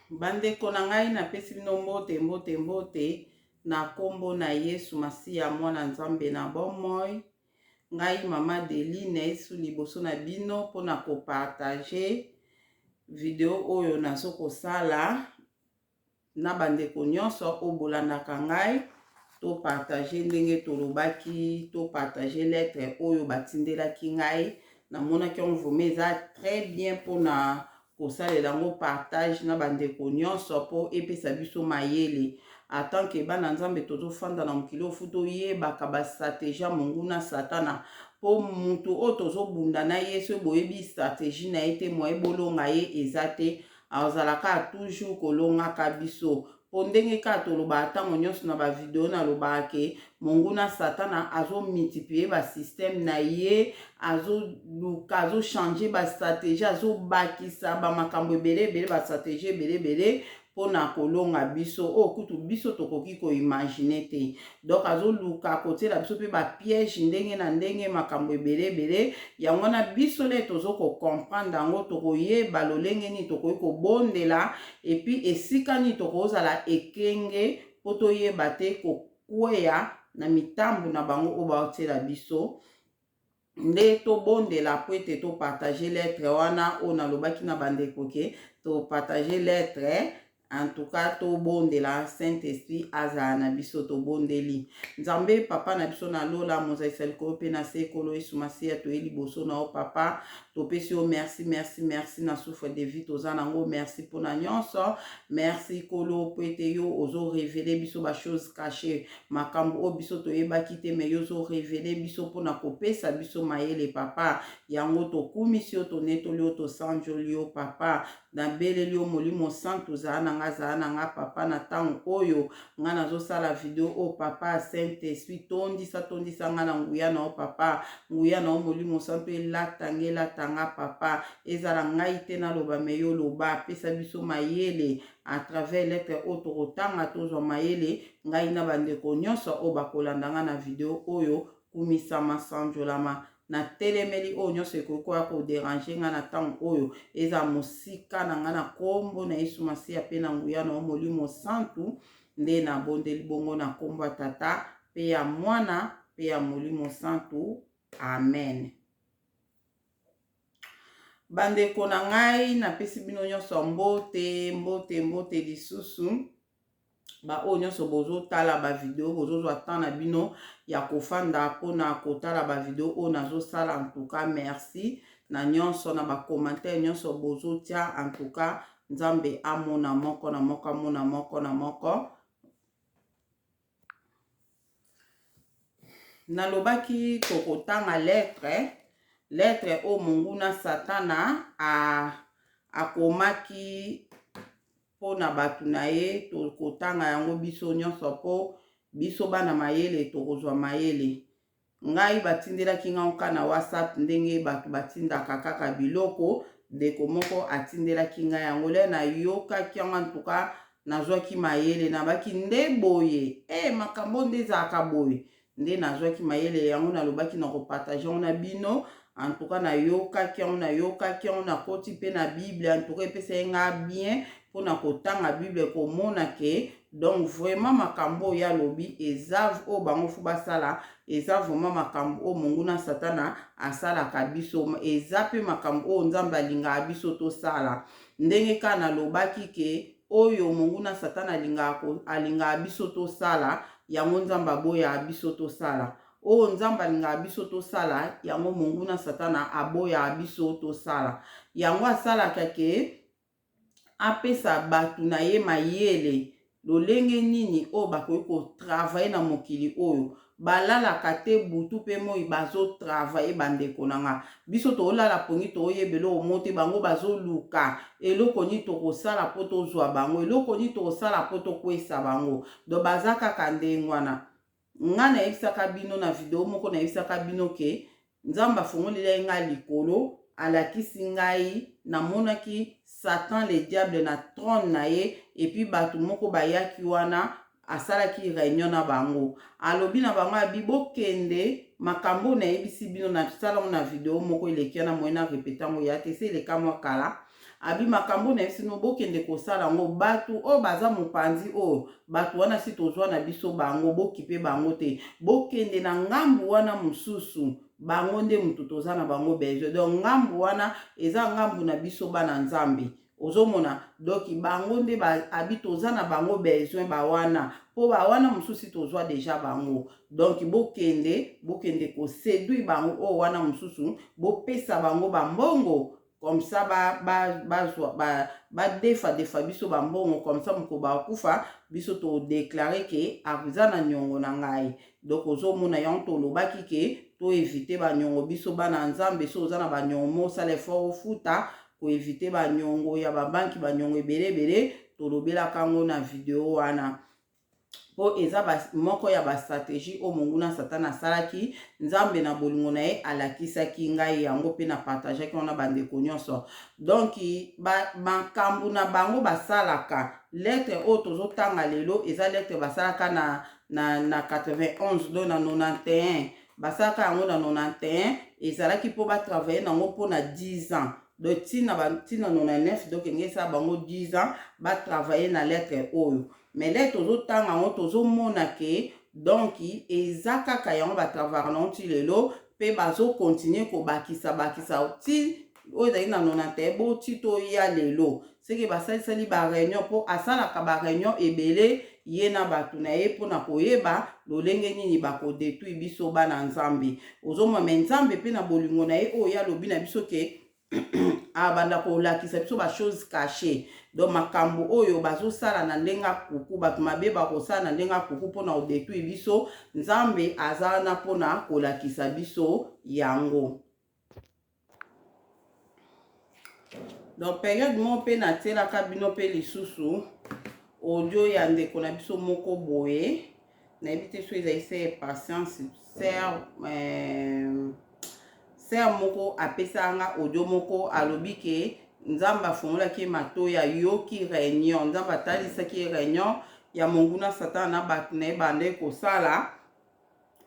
Bandeko na ngai napesi bino mbote na kombo na Yesu Masiya mwana Nzambe na bomoi. Ngai mama Deline esu liboso na bino pona ko partager video oyo nazo kosala na bandeko nyonso obolandaka ngai to partager ndenge tolobaki to partager lettre oyo batindelaki ngai na monaki on vomeza très bien pona kosalela ngo partage na bandeko nyonso po epesa biso mayele tant que bana Nzambe tozofanda na mokili oyo toyebaka ba stratégie monguna satana po mutu oyo tozobunda na ye so boyebi stratégie na ye te mo ebolonga ye eza te azalaka toujours kolongaka biso po ndenge ka tolobaka ntango nyonso na bavideo nalobaka ke monguna satana azomultiplie basystème na ye azoluka azochange bastratégie azobakisa bamakambo ebele bastratégie ebele mpona kolonga biso oyo kutu biso tokoki koimagine te. Donc azoluka kotiela biso mpe bapiège ndenge na ndenge makambo ebele yango wana biso le tozokomprendre yango tokoyeba lolenge nini tokoki kobondela epuis esika nini tokozala ekenge po toyeba te kokweya na mitambu na bango oyo baotiela biso nde tobondela po ete topartage lettre wana oyo nalobaki na bandeko ke topartage lettre. En tout cas tobondela Saint-Esprit azala na biso tobondeli Nzambe papa na biso na lola mozaisa likolo mpe na se ekolo Yesu Masiya toye liboso na o papa topesi yo merci na souffle de vie toza nango merci mpona nyonso merci kolo po ete yo ozo révéler biso ba chose cachée makambo oyo biso toyebaki te me yo ozo révéler biso mpona kopesa biso mayele papa yango tokumisi yo tonetoli yo tosanjoli yo papa na beleli yo molimo santu zala na nga papa na ntango oyo nga nazosala video o papa Saint-Esprit tondisa nga na nguya na o papa nguya na o molimo santu elatanga papa ezala ngai te naloba me yo loba pesa biso mayele à travers lettre oyo tokotanga tozwa mayele ngai na bandeko nyonso oyo bakolanda nga na video oyo kumisama sanjolama na telemeli oyo nyonso ekokoya koderange nga na ntango oyo eza mosika na nga na kombo na Yesu Masiya mpe na nguya na molimo santu nde na bondeli bongo na kombo ya tata mpe ya mwana mpe ya molimo santu amen. Bandeko na ngai napesi bino nyonso mbote lisusu ba oyo nyonso bozotala ba video bozozwa temps na bino ya kofanda mpona kotala ba video oyo nazosala en tout cas merci na nyonso na ba commentaire nyonso bozotia en tout cas Nzambe amona moko na moko amona moko na moko. Nalobaki tokotanga lettre oyo monguna satana akomaki mpona bato na ye tokotanga yango biso nyonso po biso bana mayele tokozwa mayele. Ngai batindelaki nga nka na WhatsApp ndenge bato batindaka kaka biloko ndeko moko atindelaki ngai yango le nayokaki yango antuka nazwaki mayele nabaki nde boye makambo nde ezalaka boye nde nazwaki mayele yango nalobaki na kopartage yango na bino en tout cas nayokaki yango nakoti mpe na Bible en tout cas epesa nga bien mpona kotanga Bible komona ke donc vraiment makambo ya lobi eza oyo bango fu basala eza vraiment makambo oyo monguna satana asalaka biso eza mpe makambo oyo Nzambe alingaka biso tosala ndenge ka nalobaki ke oyo monguna satana alingaka biso tosala yango Nzambe aboyaka biso tosala oyo Nzambe alingaka biso tosala yango monguna satana aboyaka biso tosala yango asalaka ke apesa bato na ye mayele lolenge nini oyo bakoki kotravaye na mokili oyo balalaka te butu mpe moi bazotravaye bandeko na nga biso tolala pongi toyebela omo te bango bazoluka eloko nini tokosala mpo tozwa bango eloko nini tokosala mpo tokwesa bango do baza kaka ndenge wana. Nga nayebisaka bino na video moko nayebisaka bino ke Nzambe afungoleli nga likolo alakisi ngai namonaki Satan le diable na trône na ye epi bato moko bayaki wana asalaki réunion na bango alobi na bango abi bokende makambo nayebisi bino na salango na video moko eleki na moyena repetango ya te se eleka mwa kala abi makambo na biso no bokende kosala ngo batu o baza mopanzi o batu wana si tozwa na biso bango bokipe bango te bokende na ngambu wana mosusu bango nde mutu toza na bango besoin donc ngambu wana eza ngambu na biso bana nzambe ozomona donc bango nde abi toza na bango besoin bawana po bawana mosusu tozwa deja bango donc bokende koséduire bango o wana mosusu bopesa bango bambongo comme ça defa biso bambongo comme ça moko bakufa biso to déclarer ke aza na nyongo na ngai donc ozomona yango tolobaki ke to éviter banyongo biso bana nzambe so oza na banyongo mosala effort ofuta ko éviter banyongo ya babanki banyongo ebele tolobelaka yango na video wana po eza moko ya bastratégie o monguna satana asalaki nzambe na bolingo na ye alakisaki ngai yango mpe na partageaki wana bandeko nyonso donc makambo na bango basalaka lettre oyo tozotanga lelo eza lettre basalaka na 91 do na 91 basalaka yango na 91 ezalaki mpo batravaille nango mpo na 10 ans donc tina 99 donc ngesa bango 10 ans batravaille na lettre oyo mais lettre tozotanga yango tozomona ke donc eza kaka yango batravaille nango ti lelo mpe bazokontinue kobakisa ti oyo ezali na 91 boti toya lelo seke basalisali bareunion mpo asalaka bareunion ebele ye na bato na ye mpona koyeba lolenge nini bakodetruire biso bana nzambe ozomona me nzambe mpe na bolingo na ye oyo alobi na biso ke abanda kolakisa biso bachose caché donc makambo oyo bazosala na ndenga kuku bato mabe bakosala na ndenga kuku mpona kodetruire biso nzambe aza wana mpona kolakisa biso yango donc période moko mpe natielaka bino mpe lisusu audio ya ndeko na biso moko boye nayebi te so ezali se patience ser moko apesanga audio moko alobi ke nzambe afungolaki matoyi ayoki réunion nzambe atalisaki réunion ya monguna satana na bato na ye bande kosala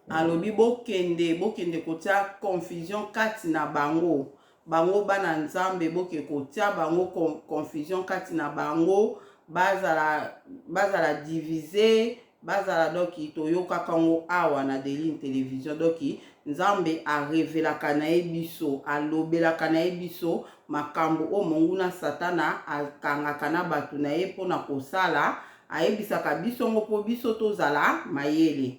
alobi bokende kotia confusion kati na bango bana nzambe boke kotia bango confusion kati na bango bazala divise bazala doki toyokaka ngo awa na Deline télévision doki nzambe arevelaka na ye biso alobelaka na ye biso makambo o monguna satana akangaka na bato na ye mpona kosala ayebisaka biso ngo mpo biso tozala mayele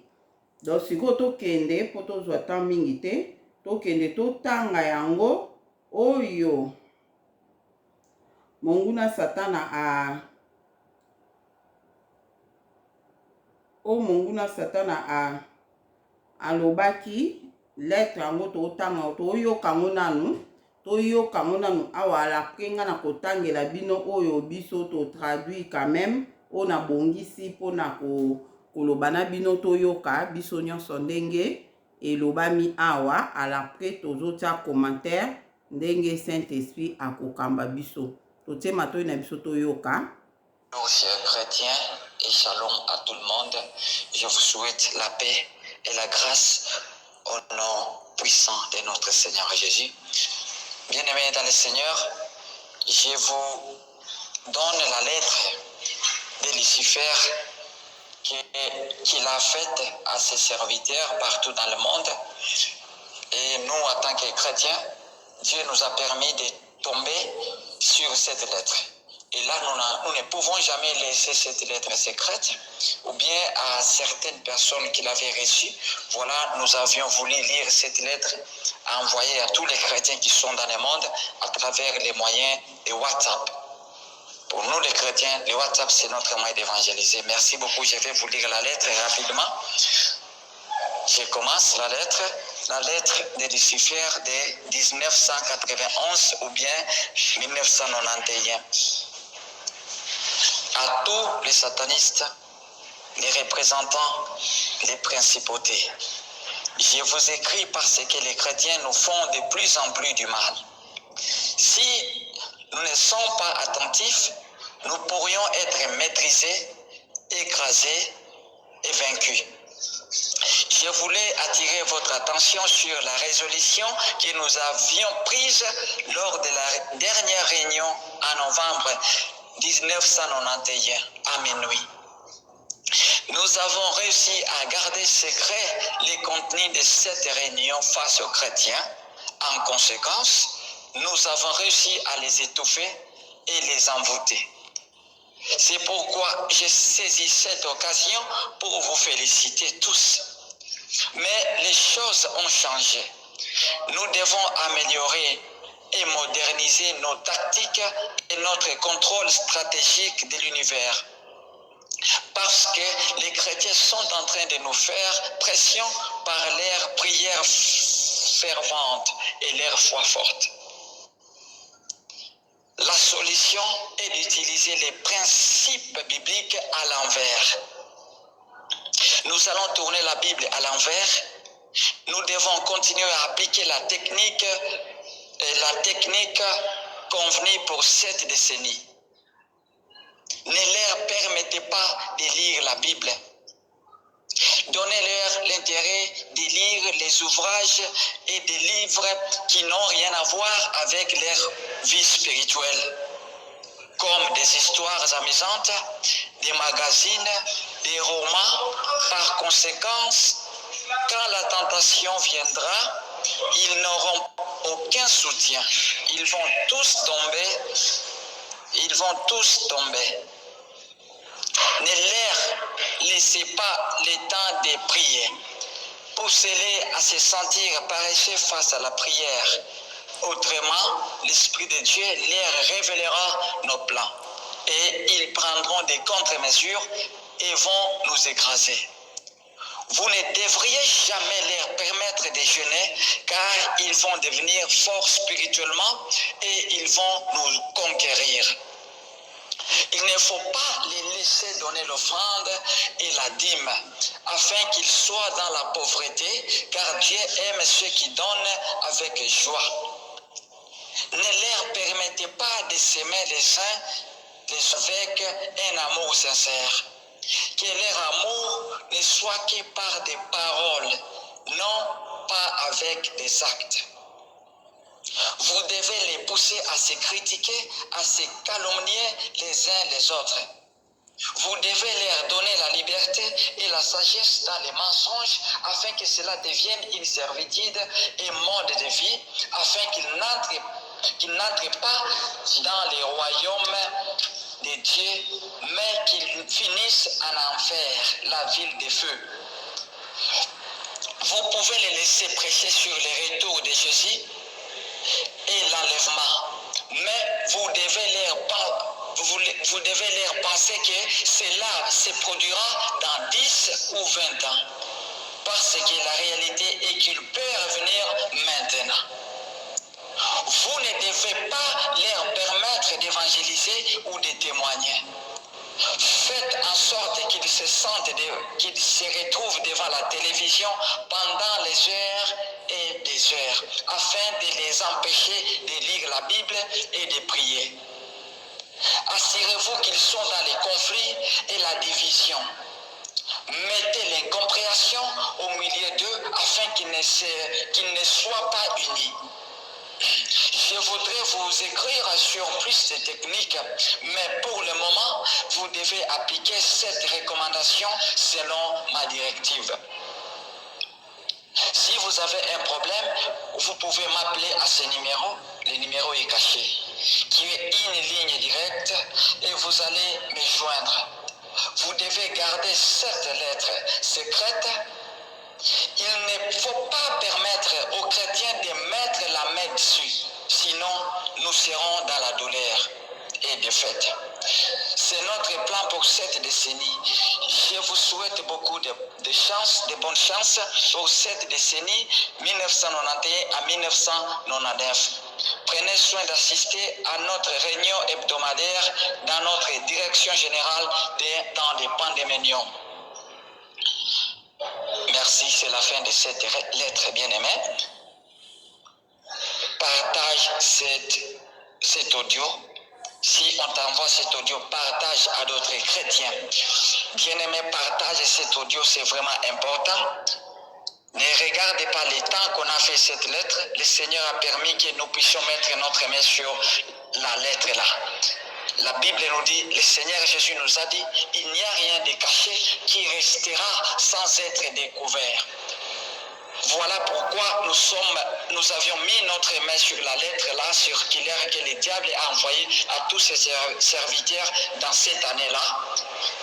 donc sikoyo tokende mpo tozwa temps mingi te tokende totanga yango oyo monguna satana alobaki lettre yango totanga toyoka ngo nanu awa alakenga na kotangela bino oyo biso to traduire quand même ona bongisi mpona koloba na bino toyoka biso nyonso ndenge elobami awa alapres tozotia commentaire ndenge Saint-Esprit akokamba biso totie matoyi na biso toyoka. Bonjour chers chrétiens et shalom à tout le monde. Je vous souhaite la paix et la grâce au nom puissant de notre Seigneur Jésus. Bien-aimés dans le Seigneur, je vous donne la lettre de Lucifer qu'il a faite à ses serviteurs partout dans le monde. Et nous, en tant que chrétiens, Dieu nous a permis de tomber sur cette lettre. Et là, nous ne pouvons jamais laisser cette lettre secrète, ou bien à certaines personnes qui l'avaient reçue. Voilà, nous avions voulu lire cette lettre, envoyer à tous les chrétiens qui sont dans le monde à travers les moyens de WhatsApp. Pour nous, les chrétiens, le WhatsApp, c'est notre moyen d'évangéliser. Merci beaucoup. Je vais vous lire la lettre rapidement. Je commence la lettre de Lucifer de 1991 ou bien 1991. À tous les satanistes, les représentants des principautés, je vous écris parce que les chrétiens nous font de plus en plus du mal. Si nous ne sommes pas attentifs, nous pourrions être maîtrisés, écrasés et vaincus. Je voulais attirer votre attention sur la résolution que nous avions prise lors de la dernière réunion en novembre 1991 à minuit. Nous avons réussi à garder secret les contenus de cette réunion face aux chrétiens. En conséquence, nous avons réussi à les étouffer et les envoûter. C'est pourquoi j'ai saisi cette occasion pour vous féliciter tous. Mais les choses ont changé. Nous devons améliorer et moderniser nos tactiques et notre contrôle stratégique de l'univers. Parce que les chrétiens sont en train de nous faire pression par leurs prières ferventes et leur foi forte. La solution est d'utiliser les principes bibliques à l'envers. Nous allons tourner la Bible à l'envers. Nous devons continuer à appliquer la technique convenue pour cette décennie. Ne leur permettez pas de lire la Bible. Donnez-leur l'intérêt de lire les ouvrages et des livres qui n'ont rien à voir avec leur vie spirituelle, comme des histoires amusantes, des magazines, des romans. Par conséquent, quand la tentation viendra, ils n'auront aucun soutien. Ils vont tous tomber. Ne leur laissez pas le temps de prier. Poussez-les à se sentir paresseux face à la prière. Autrement, l'Esprit de Dieu leur révélera nos plans et ils prendront des contre-mesures et vont nous écraser. Vous ne devriez jamais leur permettre de jeûner car ils vont devenir forts spirituellement et ils vont nous conquérir. Il ne faut pas les laisser donner l'offrande et la dîme afin qu'ils soient dans la pauvreté car Dieu aime ceux qui donnent avec joie. Ne leur permettez pas de s'aimer les uns avec un amour sincère. Que leur amour ne soit que par des paroles, non pas avec des actes. Vous devez les pousser à se critiquer, à se calomnier les uns les autres. Vous devez leur donner la liberté et la sagesse dans les mensonges afin que cela devienne une servitude et mode de vie, afin qu'ils n'entrent pas dans les royaumes de Dieu, mais qu'ils finissent en enfer, la ville de feu. Vous pouvez les laisser prêcher sur le retour de Jésus et l'enlèvement, mais vous devez leur penser que cela se produira dans 10 ou 20 ans, parce que la réalité est qu'il peut revenir maintenant. Vous ne devez pas leur permettre d'évangéliser ou de témoigner. Faites en sorte qu'ils se sentent, qu'ils se retrouvent devant la télévision pendant les heures et des heures, afin de les empêcher de lire la Bible et de prier. Assurez-vous qu'ils sont dans les conflits et la division. Mettez l'incompréhension au milieu d'eux afin qu'ils ne soient pas unis. Je voudrais vous écrire sur plus de techniques, mais pour le moment, vous devez appliquer cette recommandation selon ma directive. Si vous avez un problème, vous pouvez m'appeler à ce numéro, le numéro est caché, qui est une ligne directe et vous allez me joindre. Vous devez garder cette lettre secrète. Il ne faut pas permettre aux chrétiens de mettre la main dessus, sinon nous serons dans la douleur et défaite. C'est notre plan pour cette décennie. Je vous souhaite beaucoup de chance, de bonne chance pour cette décennie 1991 à 1999. Prenez soin d'assister à notre réunion hebdomadaire dans notre direction générale dans les pandémoniums. Merci, c'est la fin de cette lettre bien-aimée. Partage cet audio Si on t'envoie cet audio, partage à d'autres chrétiens. Bien-aimé, partage cet audio, c'est vraiment important. Ne regardez pas le temps qu'on a fait cette lettre. Le Seigneur a permis que nous puissions mettre notre main sur la lettre là. La Bible nous dit, le Seigneur Jésus nous a dit, il n'y a rien de caché qui restera sans être découvert. Voilà pourquoi nous avions mis notre main sur la lettre là, circulaire que le diable a envoyée à tous ses serviteurs dans cette année-là.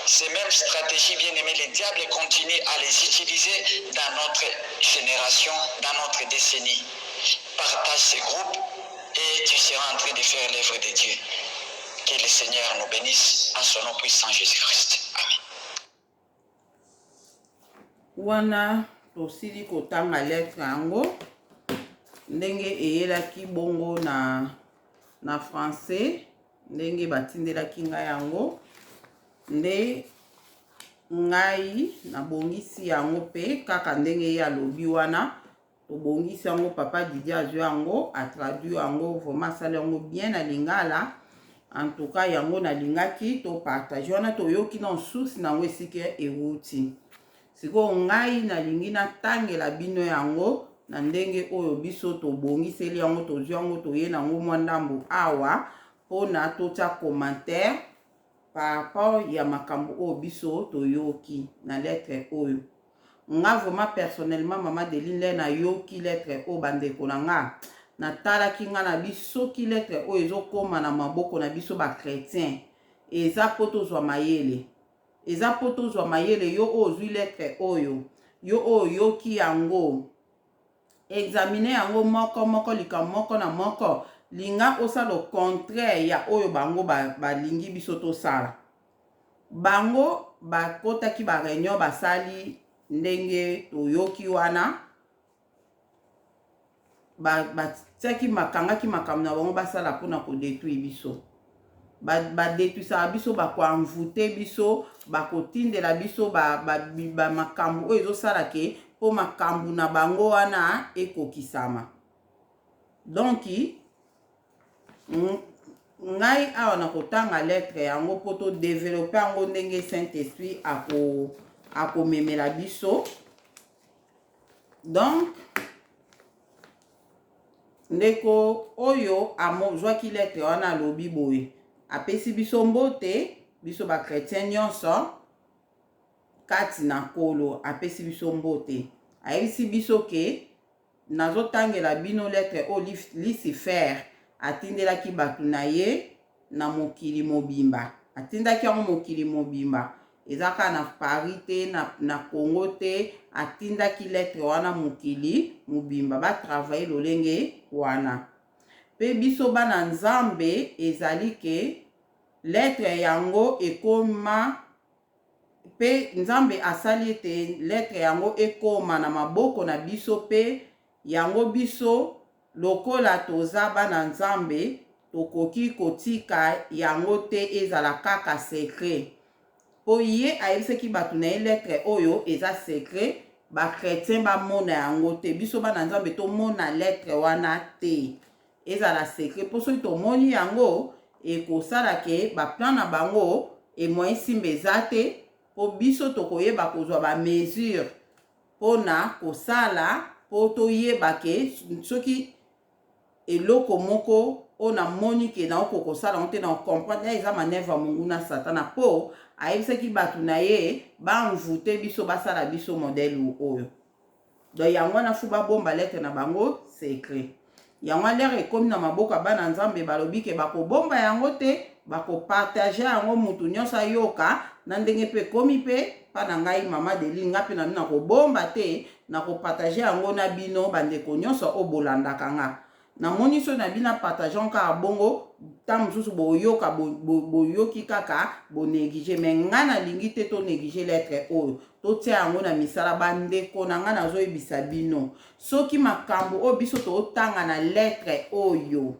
Ces mêmes stratégies, bien aimées, le diable continue à les utiliser dans notre génération, dans notre décennie. Partage ces groupes et tu seras en train de faire l'œuvre de Dieu. Que le Seigneur nous bénisse en son nom puissant Jésus-Christ. Amen. Wana tosili kotanga lettre yango ndenge eyelaki bongo na français ndenge batindelaki ngai yango nde ngai nabongisi yango pe kaka ndenge ye alobi wana tobongisi yango papa Didier azwi yango atraduit yango vraiment asali yango bien na lingala. En tout cas yango nalingaki to partage wana toyoki na source nango esika ewuti. Siko ngai nalingi natangela bino yango na ndenge oyo biso tobongiseli yango tozwi yango toye nango mwa ndambo awa mpona totia commentaire par rapport ya makambo oyo biso toyoki na lettre oyo. Nga vraiment personnellement mama Deline nayoki lettre oyo bandeko na nga natalaki nga na biso ki lettre oyo ezokoma na maboko na biso ba chrétien eza po tozwa mayele. Eza po tozwa mayele yo ozwi lettre oyo yo oyo yoki yango examiner yango moko likambo moko na moko linga osala le contraire ya oyo bango balingi biso tosala. Bango bakotaki ba réunion basali ndenge toyoki wana batiaki makangaki makambo na bango basala mpona kodétruire biso. Badétruisaka biso bakoanvoute biso bakotindela biso makambo oyo ezosala ke mpo makambo na bango wana ekokisama. Donc ngai awa nakotanga lettre yango mpo todéveloppe yango ndenge Saint-Esprit akomemela biso. Donc ndeko oyo azwaki lettre wana alobi boye apesi biso mbote biso ba chrétien nyonso kati na kolo apesi biso mbote ayebisi biso ke nazotangela bino lettre o Lucifer atindelaki bato na ye na mokili mobimba. Atindaki yango mokili mobimba ezaka na Paris te na Congo te atindaki lettre wana mokili mobimba batravaille lolenge wana. Pe biso bana nzambe ezali ke lettre yango ekoma pe nzambe asali ete lettre yango ekoma na maboko na biso pe yango biso lokola toza bana nzambe tokoki kotika yango te ezala kaka secret. Po ye ayebisaki bato na ye lettre oyo eza secret ba chrétien bamona yango te. Biso bana nzambe tomona lettre wana te ezala secret po soki tomoni yango ekosala ke baplan na bango emoi simba eza te po biso tokoyeba kozwa bamesure mpona kosala po toyeba ke soki eloko moko oyo namoni ke na okokosala ngo te na okomprendre eza manevre ya Mungu na Satana po ayebisaki bato na ye banvute biso basala biso modele oyo. Donc yango wana fu babomba lettre na bango secret. Yango lere ekomi na maboko ya bana nzambe balobi ke bakobomba yango te bakopartage yango mutu nyonso ayoka na ndenge mpe ekomi mpe mpa na ngai mama Deline nga mpe na bino nakobomba te nakopartage yango na bino bandeko nyonso oyo bolandaka nga. Namoni so na bina partage kaka bongo ta mosusu boyoka boyoki kaka bonéglige me nga nalingi te tonéglige lettre oyo totia yango na misala bandeko na nga nazoyebisa bino soki makambo oyo biso totanga na lettre oyo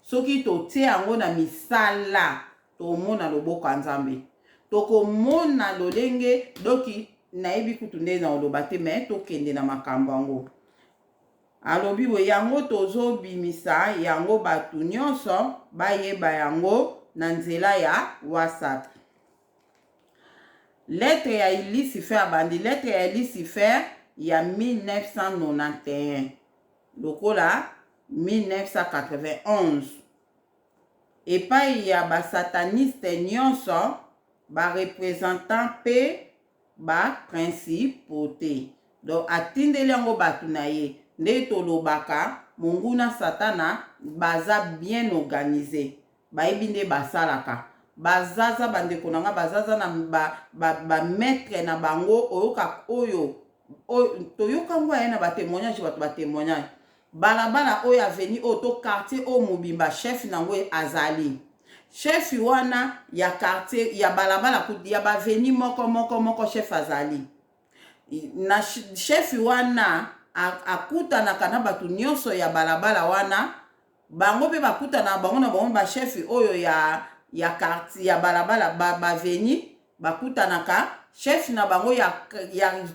soki totia yango na misala tomona loboko ya Nzambe tokomona lolenge doki nayebi kutu nde na oloba te me tokende na makambo yango alobi boye yango tozobimisa yango batu nyonso bayeba yango na nzela ya WhatsApp. Lettre ya Lucifer bandi, lettre ya Lucifer ya 1991 lokola 1991 epai ya basataniste nyonso barepresentant mpe baprincipote. Donc atindeli yango batu na ye nde tolobaka monguna satana baza bien organisé, bayebi nde basalaka. Bazaza bandeko nanga bazaza na maître na bango oyoka oyo toyoka ngo aye na batémoignage bato batémoignage balabala oyo aveni oyo to quartier oyo mobimba chef nango azali chef wana ya quartier ya balabala ya baveni moko chef azali na chef wana akutanaka na bato nyonso ya balabala wana bango mpe bakutana bango na bango ba chef oyo ya quartier ya balabala baveni bakutanaka chef na bango ya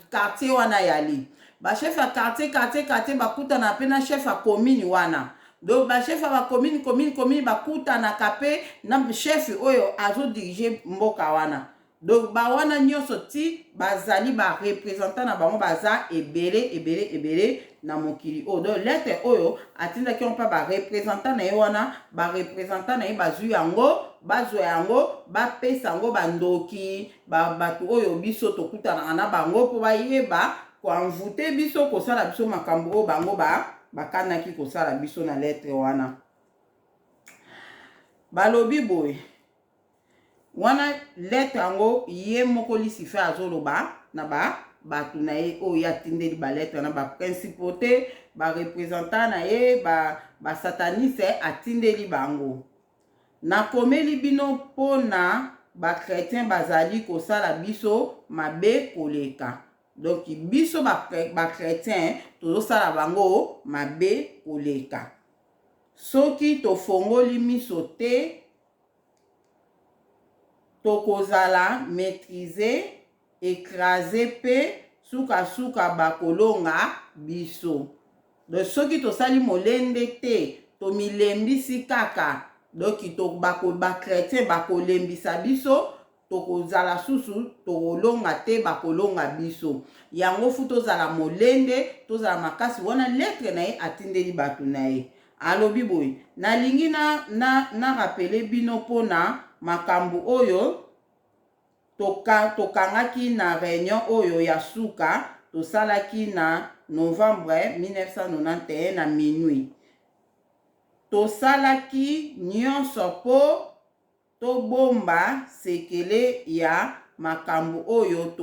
quartier wana yali ba chef ya quartier bakutana pe na chef ya commune wana. Donc ba chef ya commune bakutanaka pe na chef oyo azo diriger mboka wana. Donc ba wana nyonso ti bazali ba représentant na bango baza ebele na mokili o. Donc lettre oyo atinda ki on pa ba représentant na ye wana ba représentant na ye bazu yango bazwa yango bapesa yango bandoki batu oyo biso tokutana na bango po bayeba koanvute biso kosala biso makambo oyo bango bakanaki kosala biso na lettre wana. Balobi boye wana lettre yango ye moko Lucifer azoloba na batu na ye oyo atindeli ba lettre na ba principauté ba représentant na ye ba sataniste atindeli bango. Nakomeli bino pona ba chrétien bazali kosala biso mabe koleka. Donc biso ba chrétien tozosala bango mabe koleka. Soki tofongoli miso te tokozala maîtriser écraser pe suka bakolonga biso. Donc soki tosali molende te tomilembisi kaka donc ba chrétien bakolembisa biso tokozala susu tokolonga te bakolonga biso. Yango fu tozala molende tozala makasi wana lettre na ye atindeli batu na ye. Alobi boye nalingi na rappeler bino pona makambo oyo tokangaki na réunion oyo ya suka tosalaki na novembre 1991 na minuit. Tosalaki nyonso po tobomba sekele ya makambo oyo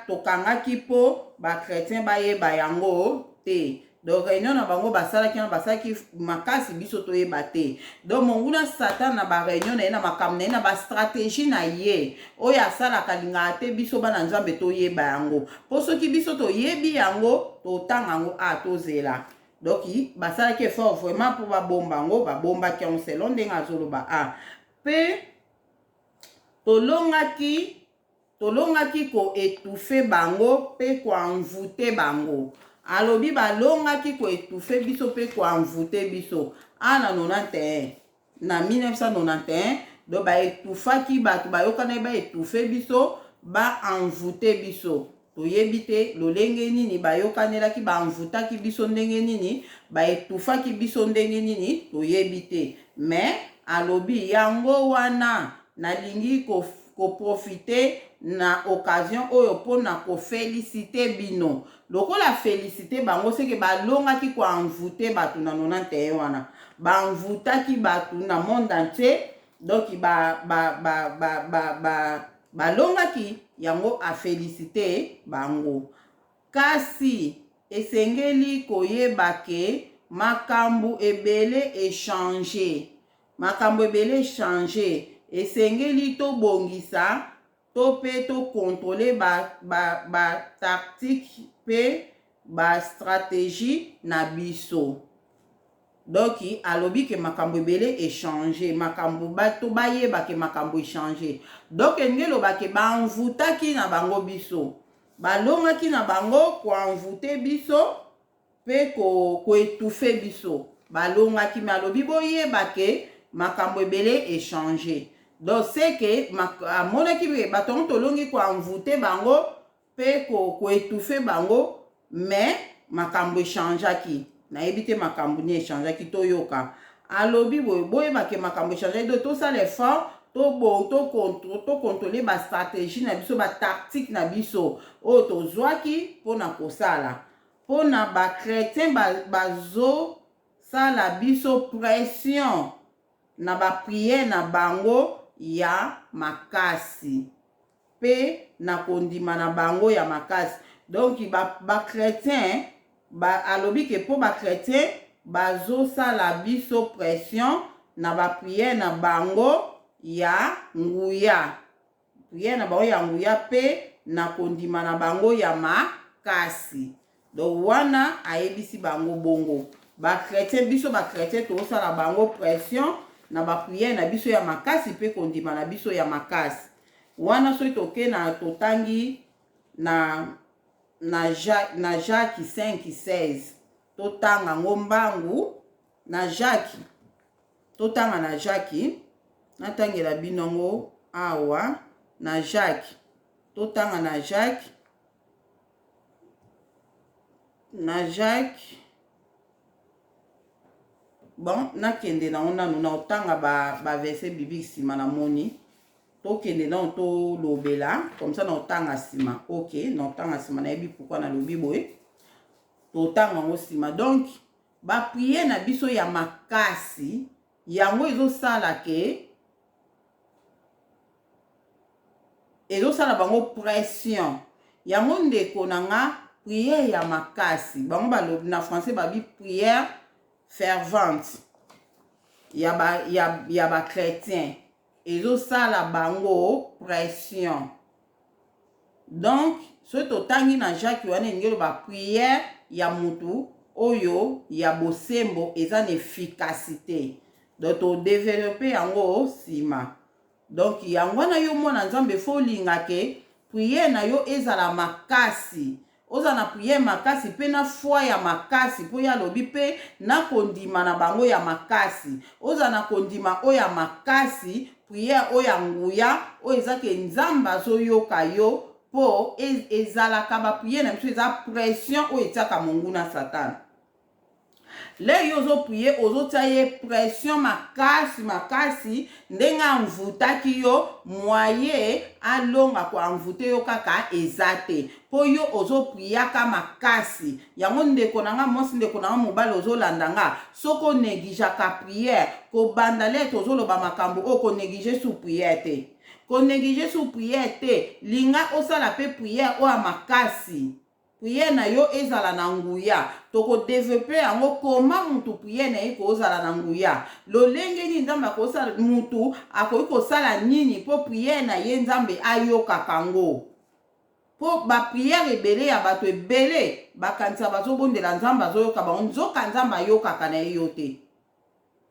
tokangaki po ba chrétien bayeba yango te. Donc réunion na bango basalaki makasi biso toyeba te. Donc monguna satan na ba réunion na ye na makambo na ye na ba stratégie na ye oyo asalaka lingaka te biso bana nzambe toyeba yango. Po soki biso toyebi yango totanga yango tozela. Donc basalaki effort vraiment pour babomba yango babombaki yango selon ndenge azoloba pe tolongaki ko étouffer bango pe ko envoûter bango. Alobi balongaki ko étouffer biso pe ko envoûter biso. Na 91 na 1991 do ba étouffaki batu bayokana ba étouffer biso ba envoûter biso. Toyebi te lolenge nini bayokanelaki ba envoûtaki biso ndenge nini ba étouffaki biso ndenge nini toyebi te. Mais alobi yango wana nalingi ko profiter na occasion oyo pona ko féliciter bino. Lokola féliciter bango seke balongaki ko envoûter batu na 91 wana. Ba envoûtaki batu na monde entier. Donc balongaki yango a féliciter bango. Kasi esengeli koyeba ke makambo ebele échanger. Makambo ebele échanger. Esengeli to bongisa to pe to contrôler ba tactique pe ba stratégie na biso. Donc alobi ke makambo ebele échanger, makambo bato bayeba ke makambo échanger. Donc ngelo ba ke ba envoûtaki na bango biso. balongaki na bango koenvoûte biso pe koétouffe biso balongaki me alobi boyeba ke makambo ebele échange donc c'est que amonaki bato yango tolongi koenvoûte bango pe koétouffe bango mais makambo échangeaki nayebi te makambo ni échangeaki toyoka alobi boyeba ke makambo échangeaki donc tosala effort tokontrole bastratégie na biso batactique na biso oyo tozwaki mpona kosala mpona bakretien bazosala biso pression na bapriere na bango ya makasi mpe na kondima na bango ya makasi donc bakretien alobi ke mpo bakretien bazosala biso pression na bapriere na bango ya nguya priere na bango ya nguya mpe na kondima na bango ya makasi donc wana ayebisi bango bongo bakretien biso bakretien tozosala bango pression na bapriere na biso ya makasi mpe kondima na biso ya makasi wana soki toke na totangi na Jacques 5:16 totanga ngo mbangu na Jacques totanga na Jacques natangela bino ngo awa na Jacques totanga na Jacques bon nakende na nanu na otanga ba verset biblique sima na moni tokende na tolobela comme ça na otanga sima ok na otanga sima na yebi pourquoi na lobi boye totanga ngo sima donc ba prier na biso ya makasi yango ezosala ke ezosala bango pression yango ndeko nanga prière ya makasi bango balobi na français babi prière fervente ya ba chrétien ezosala bango pression donc so totangi na Jacques wana ngelo ba prière ya mutu oyo ya bosembo eza na efficacité donc to développer yango sima donc yango na yo mwana nzambe fo linga ke prière na yo ezala makasi oza na prière makasi pe na foi ya makasi po ya lobi pe na kondima na bango ya makasi oza na kondima o ya makasi prière o ya nguya o ezake nzamba azoyoka yo po ezalaka ba prière na biso eza pression o etiaka mongu na satana le yo ozo prier ozotia ye pression makasi ndenge amvutaki yo moye alonga koamvute yo kaka eza te po yo ozo priaka makasi yango ndeko nanga mwasi ndeko nanga mobali ozolanda nga soko neglijaka prière kobanda le tozoloba makambo o koneglige sous prière te koneglige sous prière te linga osala pe prière o ya makasi prière na yo ezala na nguya toko développer yango koma mutu prière na ye kozala na nguya lolenge ni nzambe akosala mutu akoki kosala nini po prière na ye nzambe ayoka kango po ba prière ebele ya bato ebele bakanisa bazobondela nzambe azoyoka bango nzoka nzambe ayokaka na ye yo te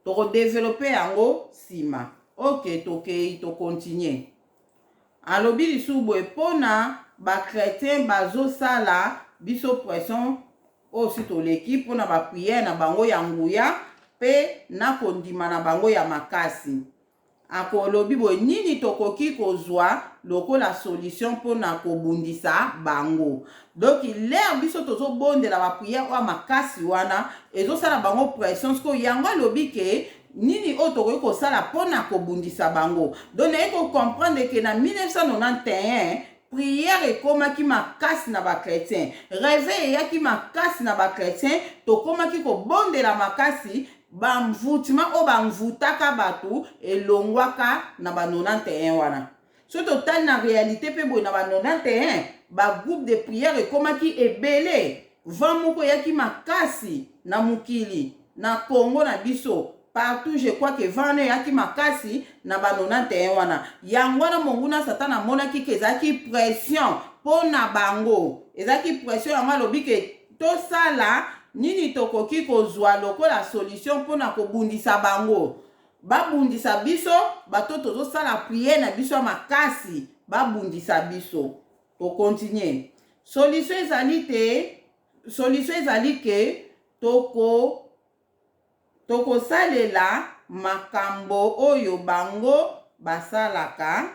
toko développer yango sima ok tokei tokontinue alobi lisusu boye mpona bakretien bazosala biso pression osi toleki mpona bapriere na bango ya nguya mpe na kondima na bango ya makasi akolobi boye nini tokoki kozwa lokola solution mpona kobundisa bango donc lere biso tozobondela bapriere oyo makasi wana ezosala bango pression siko yango alobi ke nini oyo tokoki kosala mpona kobundisa bango donc naye kocomprendre ke na 1991 prière ekomaki makasi na bakretien réveil eyaki makasi na bakretien tokomaki kobondela makasi bamvutima oyo bamvutaka bato elongwaka na ba 91 wana so totali na réalité mpe boye na ba 91 bagroupe de prière ekomaki ebele vent moko eyaki makasi na mokili na Congo na biso partout je crois que vano yaki makasi na ba 91 wana yango wana monguna satana amonaki ke ezalaki pression mpo na bango ezalaki pression yango alobi ke tosala nini tokoki kozwa lokola solution mpona kobundisa bango babundisa biso bato tozosala priere na biso ya makasi babundisa biso tokontinue solution ezali ke tokosalela makambo oyo bango basalaka.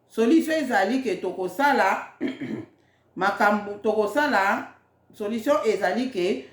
Solution ezali ke solution ezali ke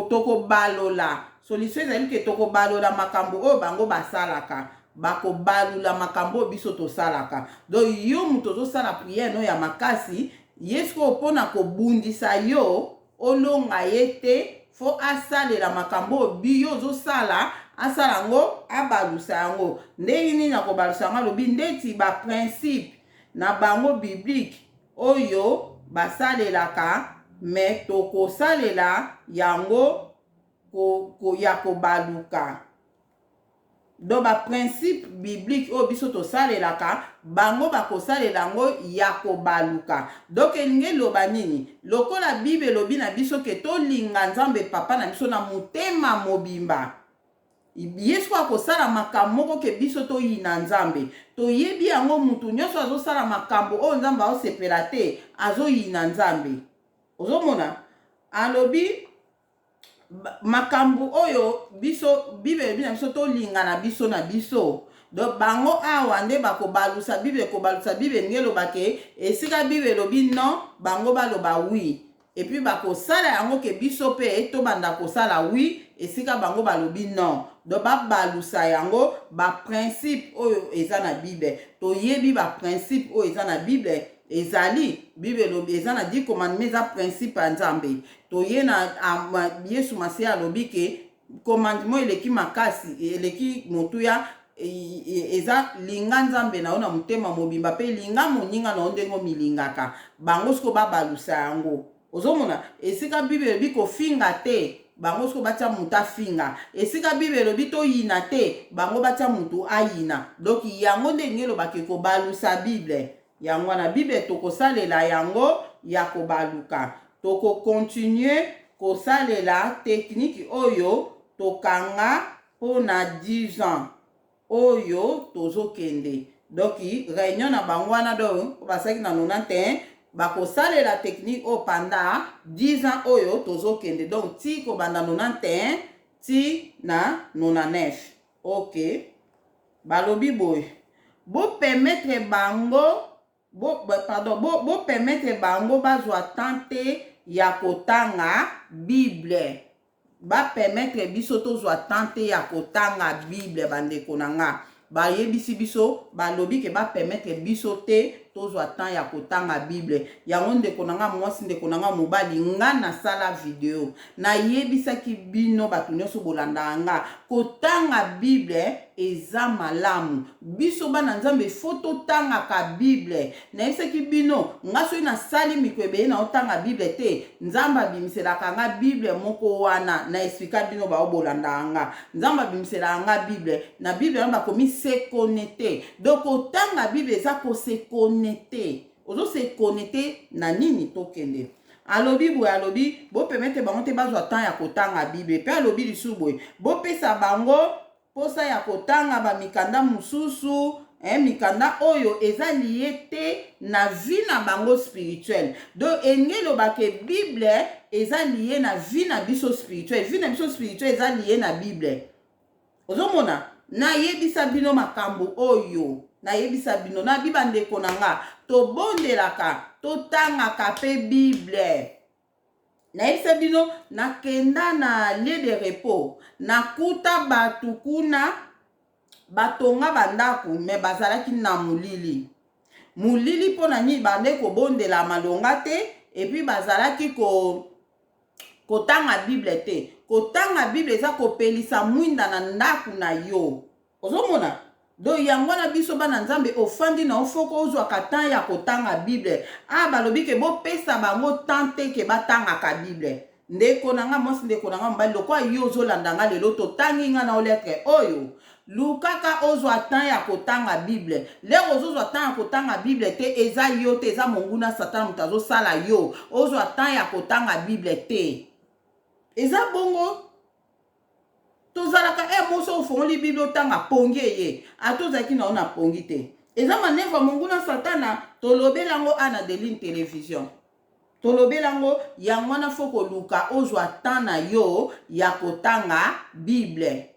tokobalola. Solution ezali ke tokobalola makambo oyo bango basalaka. Bakobalula makambo biso tosalaka. Donc yo mutu ozosala prière no ya makasi, yesko opona kobundisa yo olonga ye te, fo asalela makambo biyo ozosala, asala yango abalusa yango. Ndenge nini akobalusa yango alobi ndeti ba principe na bango biblique oyo basalelaka, me tokosalela yango ya kobaluka. Do ba principe biblique oyo biso tosalelaka, bango bakosalela yango ya kobaluka. Donc elingi loba nini? Lokola Bible lobi na biso ke tolinga Nzambe papa na biso na motema mobimba, yesu akosala makambo moko ke biso toyina Nzambe. Toyebi yango mutu nyonso azosala makambo oyo Nzambe aosepela te, azoyina Nzambe. Ozomona? Alobi makambo oyo biso Bible na biso tolinga na biso na biso. Donc bango awa nde bakobalusa Bible, kobalusa Bible ngelo bake esika Bible lobi non, bango baloba oui. Et puis bakosala yango ke biso pe to banda kosala oui, esika bango balobi non. Donc babalusa yango ba principe oyo eza na Bible. Toyebi ba principe oyo eza na Bible. Ezali Bible lobi eza na 10 commandements za principe ya Nzambe. Toye na Yesu Masiya lobi ke commandement eleki makasi, eleki motuya eza linga Nzambe na ona mutema mobimba pe linga moninga na ondengo milingaka. Bango siko babalusa yango. Ozomona esika Bible lobi ko finga te, bango siko batia mutu afinga. Esika Bible lobi to yina te, bango batia mutu ayina. Donc yango ndenge lobake ko balusa Bible. Yango na Bible tokosalela yango ya kobaluka. Toko continue kosalela technique oyo tokanga pona 10 ans oyo tozokende. Donc réunion na bangwana do basaki na 91 bakosalela technique o panda 10 ans oyo tozokende. Donc ti ko banda 91 ti na 99. OK. Balobi boy. Bo permettre bango bo permettre bango bazwa tante ya kotanga Bible. Ba permettre biso tozwa tante ya kotanga Bible bandeko nanga. Ba yebisi biso balobi ke ba permettre biso te tozwa temps ya kotanga Bible. Yango ndeko nanga mwasi ndeko nanga mobali nga na sala video. Na yebisa ki bino batu nyonso bolanda nga kotanga Bible eza malamu. Biso bana Nzambe foto tanga ka Bible. Na yebisa ki bino nga so na sali mikwebe na otanga Bible te. Nzamba bimisela nga Bible moko wana na explica bino ba obolanda nga. Nzamba bimisela nga Bible na Bible na bakomi se connecter. Donc otanga Bible eza ko se connecter. Ozo se connecter na nini tokende. Alobi boy alobi bo permettre bango te bazwa temps ya kotanga Bible. Pe alobi lisuboy bo pesa bango posa ya kotanga ba mikanda mususu, mikanda oyo eza lié te na vie na bango spirituel. Donc engelo bake Bible eza lié na vie na biso spirituel. Vie na biso spirituel eza lié na Bible. Ozomona na yebisa bino makambo oyo. Na yebisa bino na bibandeko nanga tobondelaka totangaka pe Bible. Na yebisa bino nakenda na lieu de repos nakuta batu kuna batonga bandaku me bazalaki na mulili. Mulili pona ni bande kobondela malonga te et puis bazalaki kotanga Bible te. Kotanga Bible eza kopelisa mwinda na ndaku na yo. Ozomona? Do yango na biso bana Nzambe ofandi na ofoko ozwa katan ya kotanga Bible. Balobi ke bo pesa bango tante ke batanga ka Bible. Ndeko nanga mwasi ndeko nanga mbali lokwa yo ozolanda nga lelo totangi nga na lettre oyo. Lukaka ozwa tan ya kotanga Bible. Lero ozwa tan ya kotanga Bible te eza yo te eza monguna satan mutazo sala yo. Ozwa tan ya kotanga Bible te. Eza bongo tozalaka moso ofongoli Bible otanga pongi ye. Atozaki na ona pongi te. eza manevre monguna satana tolobelango ana Deline télévision tolobelango yango wana fo koluka ozwa temps na yo ya kotanga bible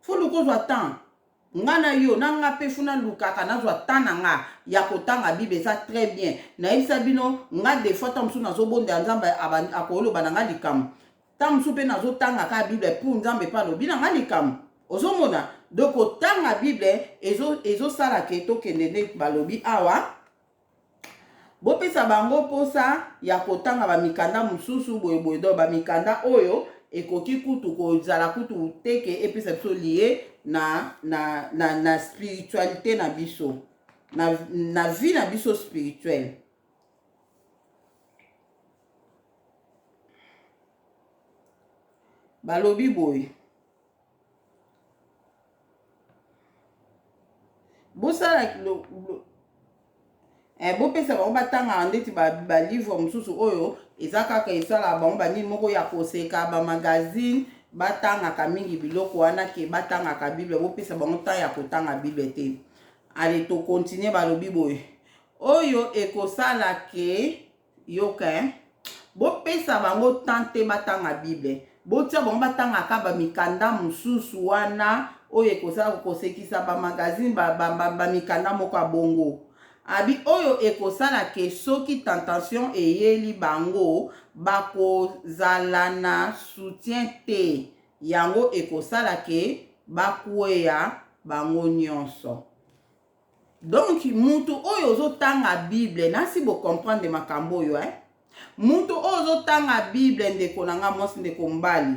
fo luka ozwa temps nga na yo na nga mpe funa lukaka nazwa temps na nga ya kotanga bible eza très bien nayebisa bino nga des fois ntango mosusu nazobondela nzambe akoloba na nga likambo ntango mosusu mpe nazotangaka bible pour nzambe mpe alobi na nga likambo ozomona donc kotanga bible ezosalaka tokende nde balobi awa bopesa bango mposa ya kotanga bamikanda mosusu boyeboye do bamikanda oyo ekoki kutu kozala kutu teke epesa biso lie na spiritualité na biso na vie na biso spirituelle. Balobi boye bosala bopesa bango batanga ndeti balivre mosusu oyo eza kaka esala bango banini moko ya koseka bamagazine batangaka mingi biloko wana ke batangaka bible bopesa bango temps ya kotanga bible te. Ale tokontinue balobi boye oyo ekosala ke yoka bopesa bango temps te batanga bible botia bango batangaka bamikanda mosusu wana oyo ekosala kosekisa bamagazine bamikanda moko abongo abi oyo ekosala ke soki tentation eyeli bango bakozala na soutien te yango ekosala ke bakweya bango nyonso. Donc mutu oyo ozotanga bible nasi bocomprendre makambo oyo mutu oyo ozotanga bible ndeko nanga mwasi ndeko mbali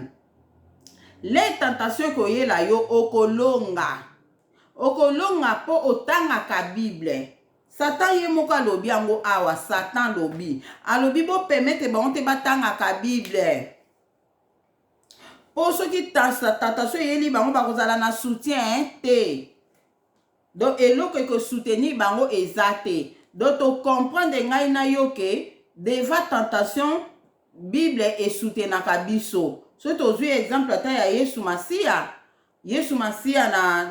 le tentation koyela yo okolonga mpo otangaka bible. Satan ye moko alobi yango awa Satan lobi alobi bo permettre bango te batangaka bible po soki tentation eyeli bango bakozala na soutien te. Donc eloko ekosoutenir bango eza te. Donc tocomprendre ngai na yo ke devant tentation bible esoutenaka biso. So tozwi exemple ata ya Yesu Masiya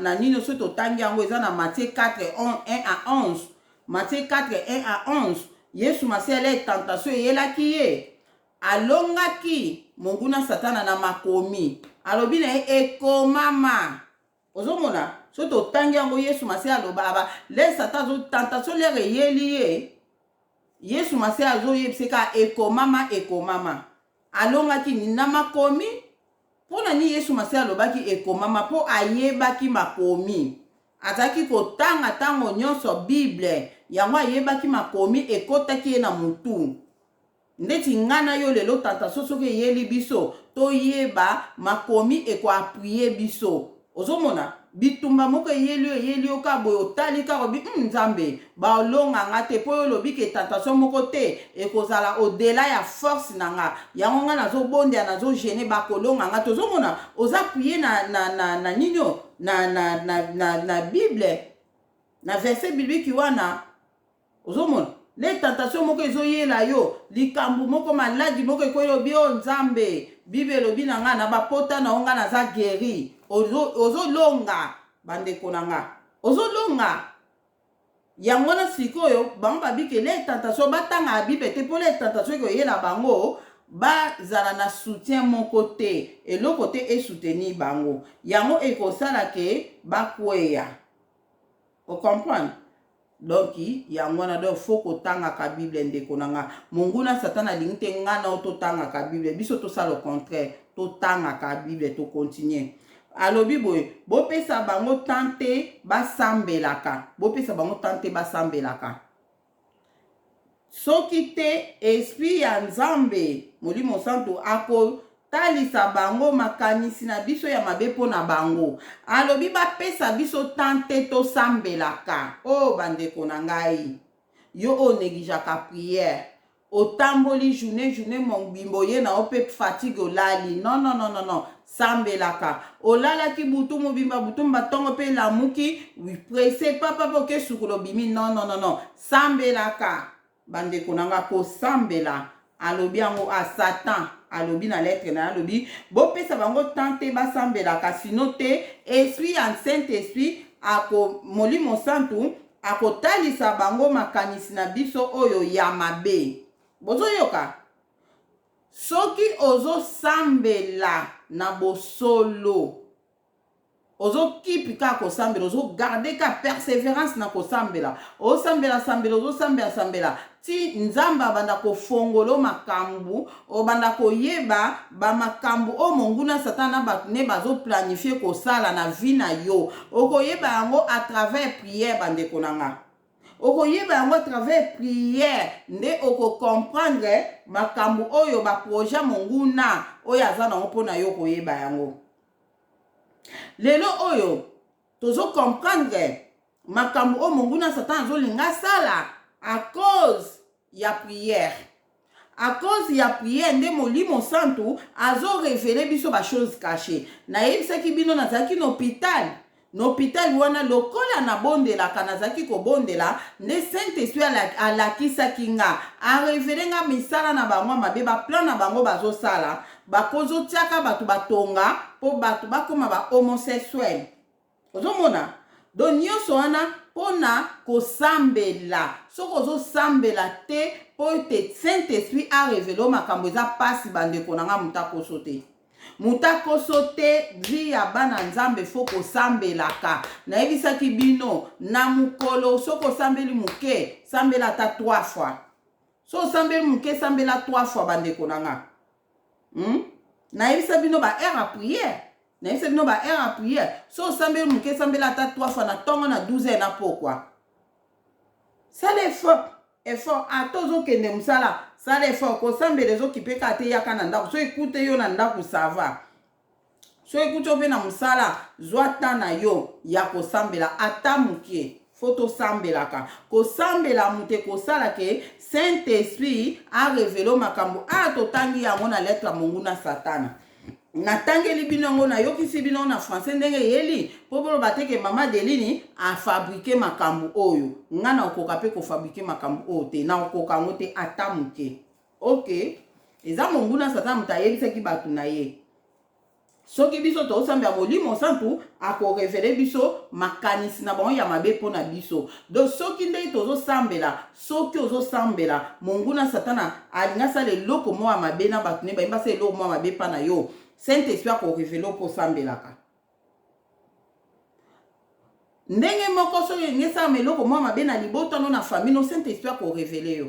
na nino so totangi yango eza na Matthieu 4 1 à 11. Matthieu 4 1 à 11. Yesu Masiya le tentation eyelaki ye alongaki monguna satana na makomi alobi na ekomama ozomona so totangi yango Yesu Masiya aloba le satan tentation lere eyeli ye Yesu Masiya azoyebiseka ekomama alongaki na makomi mpona ni Yesu Masiya alobaki ekomama mpo ayebaki makomi azalaki kotanga ntango nyonso bible yango ayebaki makomi ekotaki ye na mutu ndeti nga na yo lelo tentation soki eyeli biso toyeba makomi ekoappuye biso ozomona bitumba moko eyeli oka boye otali kaka obi nzambe baolonganga te mpo oyo lobi ke tentation moko te ekozala odela ya force na nga yango nga nazobondela nazogene bakolonganga te ozomona oza appuye na nino na bible na verset biblique wana ozomona le tentation moko ezoyela yo likambo moko maladi moko ekoyela obi o nzambe bible elobi na nga na bapota na onga naza guéri ozolonga bandeko na nga ozolonga yango na sikoyo bango babike le tentation batanga bible te mpo le tentation ekoyela bango bazala na soutien moko te eloko te esoutenir bango yango ekosala ke bakweya ocomprendre. Donc yango wana do faut kotangaka bible ndeko na nga monguna satana alingi te nga na totangaka bible biso tosala au contraire totangaka bible to continuer. Alobi boye bopesa bango tante basambelaka soki te esprit ya nzambe molimo santo akotalisa bango makanisi na biso ya mabe mpo na bango alobi bapesa biso tante tosambelaka o bandeko na ngai yo onegligeaka prière otamboli journée mobimbo ye na ope fatigue olali non sambelaka olalaki butu mobimba butu mbatongo pe lamuki presse papa poke sukolo bimi non sambelaka bandeko nanga kosambela alobi yango a Satan alobi na lettre na alobi bopesa bango tante basambelaka sino te esprit ya Saint Esprit ako molimo santu akotalisa bango makanisi na biso oyo ya mabe. Bozoyoka? Soki ozosambela na bosolo, ozokipika kosambela, ozogarde ka persévérance na kosambela, osambela sambela, ozosambela sambela, ti nzambe abanda kofongolo makambu, obanda koyeba ba makambu o monguna satana bato ne bazoplanifie kosala na vi na yo, okoyeba yango à travers prière bandeko na nga. Okoyeba yango à travers prière nde okocomprendre makambu oyo baprojet monguna oyo aza nango mpo na yo koyeba yango. Lelo oyo tozo comprendre makambu o monguna satan azolinga sala à cause ya prière. À cause ya prière nde molimo santu azo révéler biso ba chose cachée. Na yebisaki bino nazaki na hôpital. Na hôpital wana lokola na bondela kanazaki ko bondela nde Saint-Esprit alakisaki nga a révéler nga misala na bango mabe ba plan na bango bazo sala. Bakozo tiaka batu batonga po batu bakoma ba homosexuel. Ozomona? Do nyonso wana pona kosambela. Soko ozosambela te po te Saint-Esprit a révélé makambo eza pasi bandeko na nga mutako te. Mutako sote vi ya bana nzambe fo kosambelaka. Na yebisaki bino na mukolo soko sambeli muke sambela ta 3 fois. So sambeli muke sambela 3 fois bandeko na nga. Na yebisa bino ba heure à prière. Na yebisa bino ba heure à prière. So sambeli muke sambela ta 3 fois na tongo na 12 heures na pokwa. Ça effort atozo kende musala. Ça l'effort ko sambele zo kipeka te yaka na ndako. So écoute yo na ndako ça va. So écoute yo pe na musala zwata na yo ya ko sambela ata mukie. Foto sambelaka. Ko sambela mute ko sala ke Saint-Esprit a révélé makambo a totangi yango na lettre monguna satana. Natangeli binongo na yokisi bino na français ndenge yeli popolo bateke mama Delini a fabriqué makambo oyo. Ngana okoka pe ko fabriquer makambo oyo te na okoka ngote ata muke. OK. Eza monguna satana mutayebisa ki batu na ye. Soki biso to sambela molimo santu ako révéler biso makanisi na bango ya mabe pona biso. Do soki ndenge tozo sambela, soki ozo sambela, monguna satana alinga sa le loko mo mabe na batu ne ba imba se loko mo mabe pa na yo. Saint-Esprit ako révéler po sambelaka. Ndenge moko so ngesa meloko mo mabe na libota no na famille no Saint-Esprit ako révéler yo.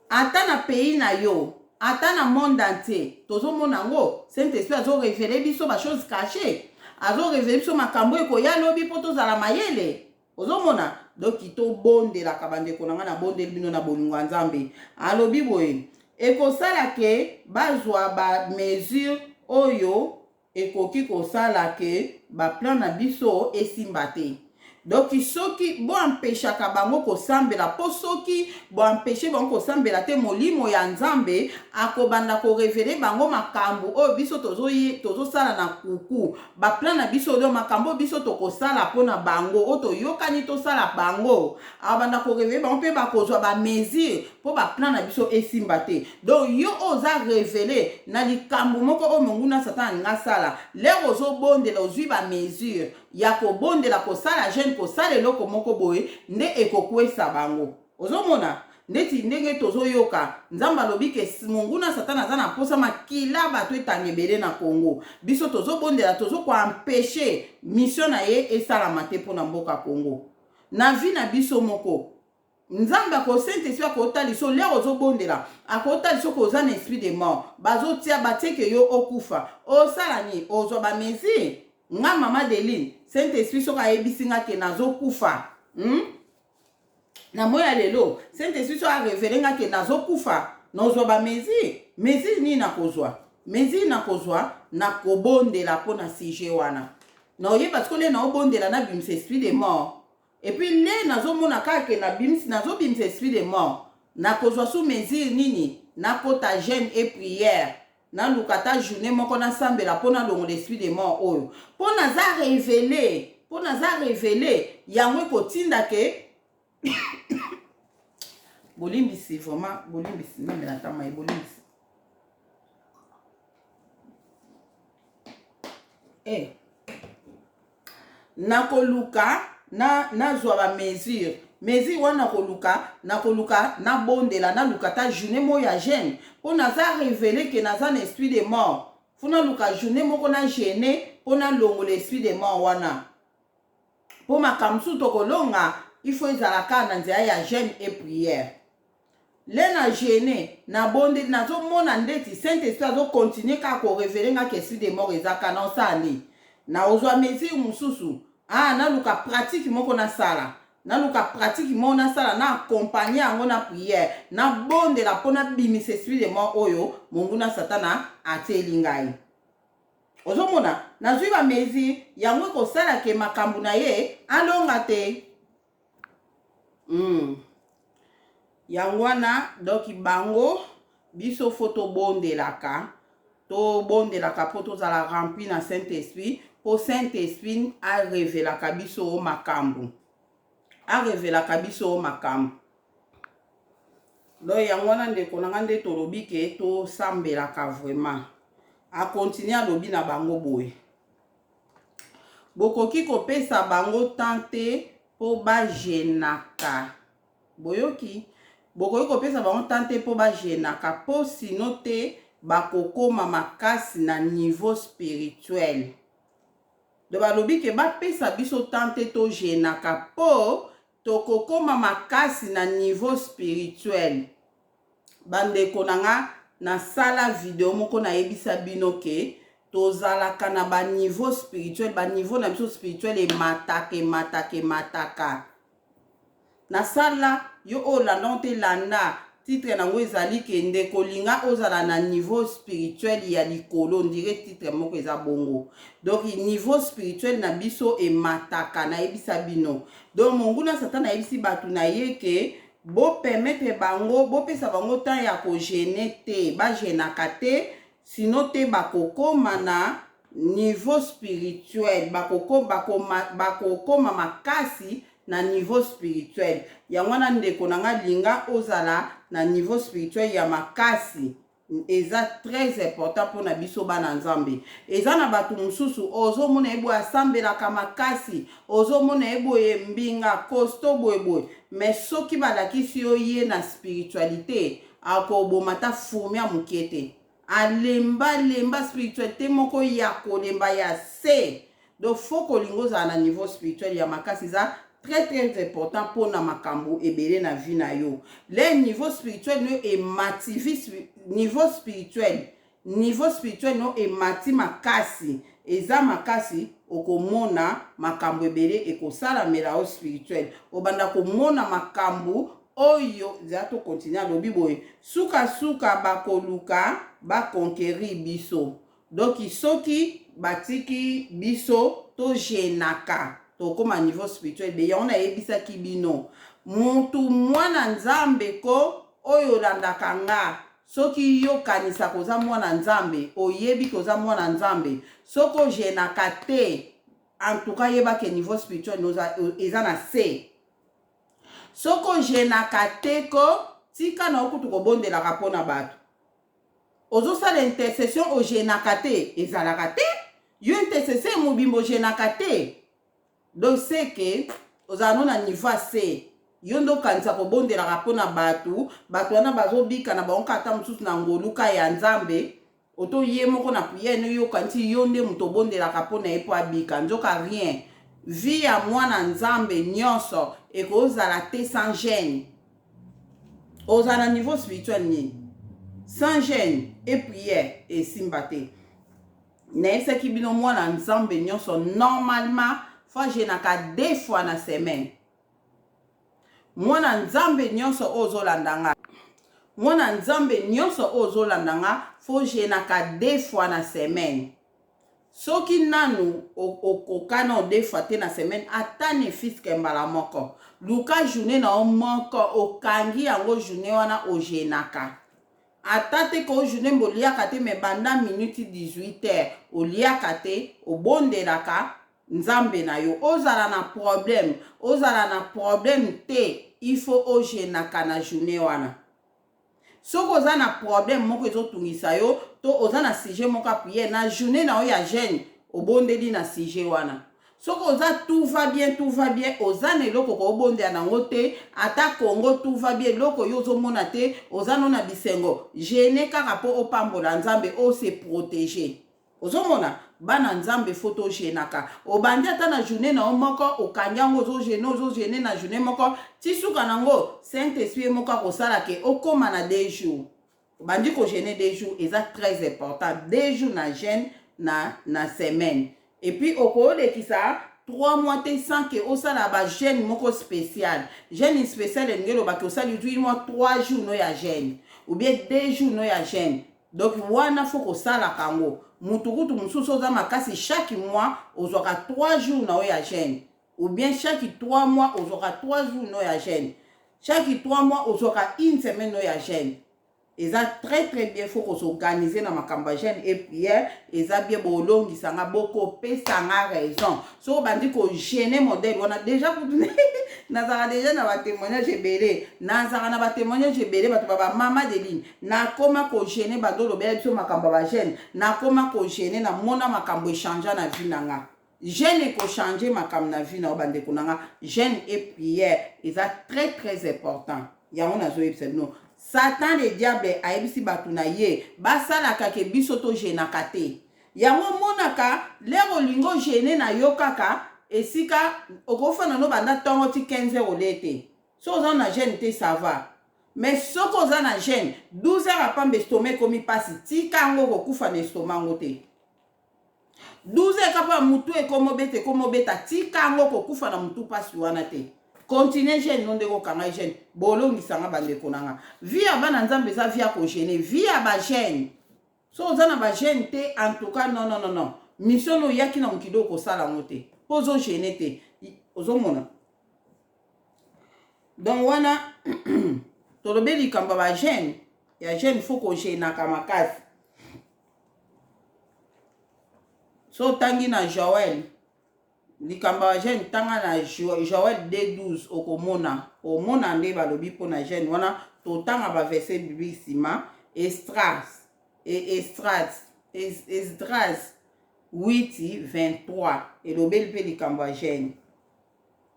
Ata na pays na yo, ata na monde entier, tozo mona ngo Saint-Esprit azo révéler biso ba chose cachée. Azo révéler biso makambo eko ya lobi po tozala mayele. Ozo mona donc ito bonde la kabande ko na bonde bino na bolingo nzambe. Alobi boye eko sala ke bazwa ba mesure oyo ekoki ko sala ke ba plan na biso esimbate. Donc soki bo empêchaka bango ko sambela po soki bo empêcher bango ko sambela te molimo ya nzambe akobanda ko révéler bango makambo o biso tozo sala na kuku ba plan na biso do makambo biso to ko sala pona bango o to yokani to sala bango abanda ko révéler bango pe ba kozwa ba mesure po ba plan na biso esimbate. Donc yo oza révéler na likambo moko o monguna satana nga sala le ozo bondela ozwi ba mesure ya ko bondela ko sala jeune ko sala eloko moko boye nde ekokwesa bango. Ozomona ndeti ndenge tozo yoka nzamba alobi ke monguna satana aza na posa makila bato etangebele na Congo. Biso tozo bondela tozo ko empêcher mission na ye esalama te pona mboka Congo. Na vi na biso moko nzamba ko Saint-Esprit ko taliso le ozo bondela akotaliso ko za na esprit de mort bazo tia bateke yo okufa o sala ni ozo ba mezi nga mama Delini Saint-Esprit soka yebisinga ke nazo kufa. Na moya lelo Saint-Esprit so a révélé nga ke nazo kufa nozo ba mezi ni na kozwa. Mezi na kozwa na kobondela pona sujet wana. Na oye parce que le na obondela na bimse esprit de mort. Et puis le nazo mona kake na bimse nazo bimse esprit de mort. Na kozwa sous mesure nini na kota jeûne et prière. Na lukata journée moko na sambela pona longo l'esprit de mort oyo. Pona za révélé yango ko tinda ke bolimbisi vraiment bolimbisi na mena tama bolimbisi. Na nazwa ba mesure wana koluka na bondela na luka ta journée mo ya jeune po naza révélé que naza na esprit de mort funa luka journée moko na gêné po na longo l'esprit de mort wana po makamsu tokolonga il faut ezalaka na nzela ya jeune et prière le na gêné na bonde nazomona ndeti Saint-Esprit azokontinue kaka korévele nga ke esprit de mort ezaka na osali na ozwa mesure mosusu naluka pratique moko nasala naluka pratique moko nasala na accompagner yango na prière na bondela mpo nabimisa esprit de mort oyo monguna satana atieli ngai ozomona nazwi bamesure yango ekosala ke makambo na ye alonga te yango wana doki bango biso fo tobondelaka mpo tozala rempli na Saint-Esprit po Saint-Esprit arevelaka biso makambo do yango wana ndeko nanga nde tolobi ke tosambelaka vraiment akontinue alobi na bango boye bokoki kopesa bango tante po bajenaka boyoki bokoki kopesa bango tante po bajenaka po sino te bakokoma makasi na niveau spirituel do balobi ke bapesa biso tante to jenaka po tokokoma makasi na niveau spirituel bandeko nanga nasala video moko nayebisa bino ke tozalaka na baniveau spirituel baniveau na biso spirituel emataka nasala yo olanda te landa titre nango ezali ke ndeko linga ozala na niveau spirituel ya likolo ndire titre moko eza bongo donc niveau spirituel na biso emataka nayebisa bino donc monguna satana ayebisi bato na ye ke bopermettre bango bopesa bango temps ya kogene te bagenaka te sino te bakokoma na niveau spirituel bakokoma makasi na niveau spirituel yango wana ndeko nanga linga ozala na niveau spirituel ya makasi eza très important mpona biso bana nzambe eza na bato mosusu ozomona ye boye asambelaka makasi ozomona ye boye mbinga kosto boyeboye mais soki balakisi yo ye na spiritualité akoboma ta fourmi ya moke te alembalemba spiritualité moko ya kolemba ya se donc fo kolinga ozala na niveau spirituel ya makasi eza très important pour na makambo ebele na vie na yo le niveau spirituel no emativi niveau spirituel no emati makasi eza makasi okomona makambo ebele ekosalamela o spirituel obanda komona makambo oyo za to continue alobi boye suka bakoluka bakonkeri biso donc soki batiki biso to jenaka tokoma niveau spirituel be yango nayebisaki bino mutu mwana nzambe ko oyo olandaka nga soki yokanisa koza mwana nzambe oyebi koza mwana nzambe soki ojenaka te antuka yebake niveau spirituel eza na se soki ojenaka te ko tika na okutu kobondelaka mpona bato ozosala intercession ojenaka te ezalaka te yo intercession mobimbo ojenaka te donc c'est que ozala na niveau ase yo ndo kanisa kobondelaka mpona bato wana bazobika na bango kata mosusu na ngoluka ya nzambe oto ye moko na priere no yo kanisi yo nde moto obondelaka mpona ye mpo abika nzoka rien vie ya mwana nzambe nyonso ekozala te sans gêne ozala na niveau spirituel nini sans gêne et prière esimba te nayebisaki bino mwana nzambe nyonso normalement fois jenaka 2 fois na semaine mwana nzambe nyonso ozolandanga fo jenaka 2 fois na semaine soki nanu okokana 2 fois te na semaine ata ne fiske mbala moko luka journée na moko okangi yango journée wana ojenaka ata te ko journée mboliaka te me banda minute 18h oliaka te obondelaka nzambe na yo ozala na problème te il faut ojenaka na journée wana soki oza na problème moko ezotungisa yo to oza na sujet moko ya prière na journée na yo ya jeune obondeli na sujet wana Soko oza tout va bien, oza ne loko ko bonde nango te, ata Congo tout va bien, loko yo zo mona te, oza no na bisengo. Gêné kaka po opambola nzambe o se protéger. Ozo mona bana nzambe photo génaka. Obandi ata na journée na moko okanyango zo gêné na journée moko, tisuka nango Saint-Esprit moko ko sala ke okoma na 2 jours. Obandi ko gêner 2 jours, eza très important. 2 jours na gêne na semaine. Et puis au cours de ça 3 mois te sans que au sala ba gêne moko spécial. Gêne spécial ngelo ba ke sala 8 mois 3 jours no ya gêne ou bien 2 jours no ya gêne. Donc wana faut ko sala kango. Mutukutu mususu oza makasi chaque mois ozwaka 3 jours na ya gêne ou bien chaque 3 mois ozwaka 3 jours no ya gêne. Chaque 3 mois ozwaka 1 semaine no ya gêne. Et ça très bien, faut qu'on s'organise dans ma campagne et prière. Et ça bien bolong qui s'en a beaucoup, pesanga raison. So bandi ko gêner modèle. On a déjà nazara déjà na ba témoignage belé. Nazara na ba témoignage belé ba baba mama de ligne. Na koma ko gêner ba do lobela biso makamba ba gêne. Na koma ko gêner na mona makambo échanger na vie nanga. Gêne ko changer makam na vie na bande kunanga. Gêne et prière. Et ça très important. Ya on a zo epse no. Satan le diable a ebisi batuna ye basala ka ke biso to jenaka te yango monaka lero lingo jene na yo kaka esika okofana no banda tongo ti 15 heures olete so oza na gêne te ça va mais soko oza na gêne 12 heures apambe estomac komi pasi tika ngo kokufa na estomac ngo te 12 heures kapa mutu ekomobeta tika ngo kokufa na mutu pasi wana te. Continuez gêne non de kokanga gêne bolongi sanga bande konanga vie abana nzambe za vie ko gêner vie aba gêne so ozana ba gêne te en tout cas non mission no yaki na mukido ko sala ngote pozo gêner te ozo mona donc wana tolobeli kamba ba gêne ya gêne faut ko gêner kamakasi so tangi na Joël likamba gêne tanga na Joël 2:12 okomona omona nde balobi po na gêne wana totanga ba verset biblique sima Esdras 8:23 elobeli pe likamba gêne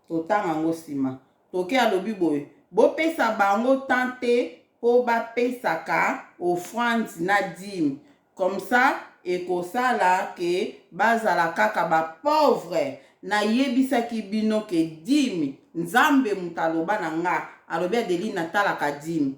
totanga ngo sima toke alobi boye bopesa bango tante po bapesaka offrande na dîme comme ça ekosala ke bazala kaka ba pauvre na yebisaki bino ke dîme nzambe mutaloba na nga alobi adeli natalaka dîme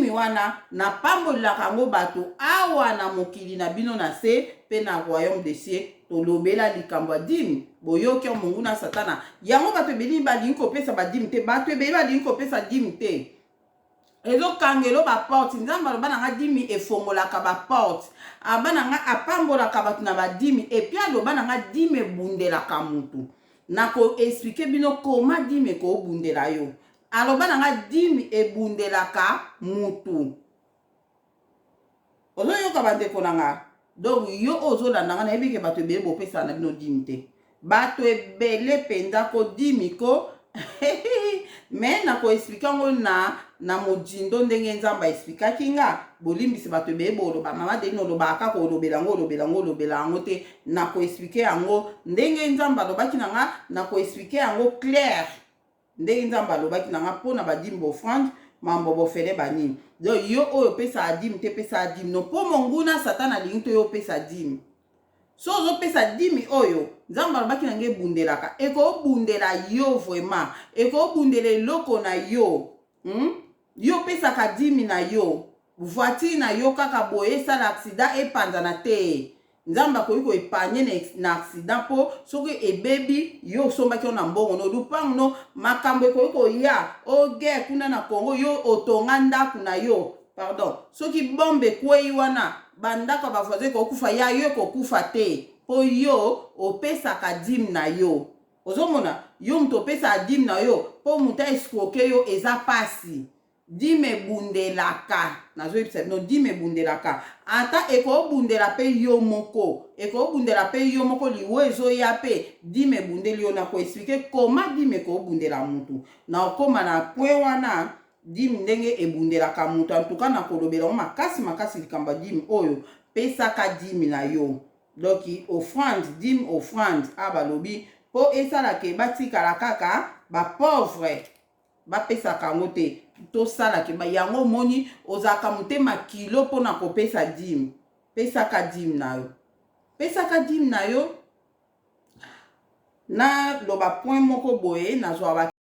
wana na pambolaka ngo bato awa na mokili na bino na se pe na royaume de cieux tolobela likambo ya dîme boyoki mungu na satana yango bato ebeli balingi kopesa ba dîme te bato ebeli balingi kopesa dîme te ezokangelo ba porte nzambe aloba na nga dîme efongolaka ba porte abana nga apambolaka bato na ba dîme epi aloba na nga dîme ebundelaka mutu nako expliquer bino koma dîme ko bundela yo aloba na nga dîme ebundelaka mutu ozoyoka bandeko na nga donc yo ozolanda nga nayebi ke bato ebele bopesa na bino dîme te bato ebele mpenza ko dîme ko mais nako expliquer ngo na mojindo ndenge nzamba expliquaki nga bolimbisi bato ebele boloba mama deni olobaka kaka olobela yango te nako expliquer yango ndenge nzamba alobaki na nga nako expliquer yango clair ndenge nzamba alobaki na nga mpona badîme bofrande mambo bofele banini donc yo oyo opesa dîme te pesa dîme no mpo monguna satana alingi to yo opesa dîme so ozopesa dîme oyo nzambe alobaki na nga ebundelaka ekobundela yo vraiment ekobundela eloko na yo yo opesaka dîme na yo voiture na yo kaka boye esala accident epanzana te nzambe akoki koepanye na accident mpo soki ebebi yo osombaki yo na mbongo no lupango no makambo ekoki koya oguerre kuna na Congo yo otonga ndako na yo pardon soki bombe ekwei wana bandako bavoisin kokufa ya yo kokufa te mpo yo opesaka dîme na yo ozomona yo mutu opesa dîme na yo mpo mutu escroke yo eza pasi dîme ebundelaka nazoyebisa bino dîme ebundelaka ata ekobundela mpe yo moko liwo ezoya mpe dîme ebundeli yo na koexplike koma dîme ekobundela mutu na okoma na point wana dîme ndenge ebundelaka mutu antuka na kolobela ngo makasi likambo ya dîme oyo pesaka dîme na yo donc offrande dîme offrande balobi po esalaka batikala kaka pauvre bapesaka yango te tosalaka yango moni ozalaka motema kilo mpona kopesa dime pesaka dime na yo na loba point moko boye nazwa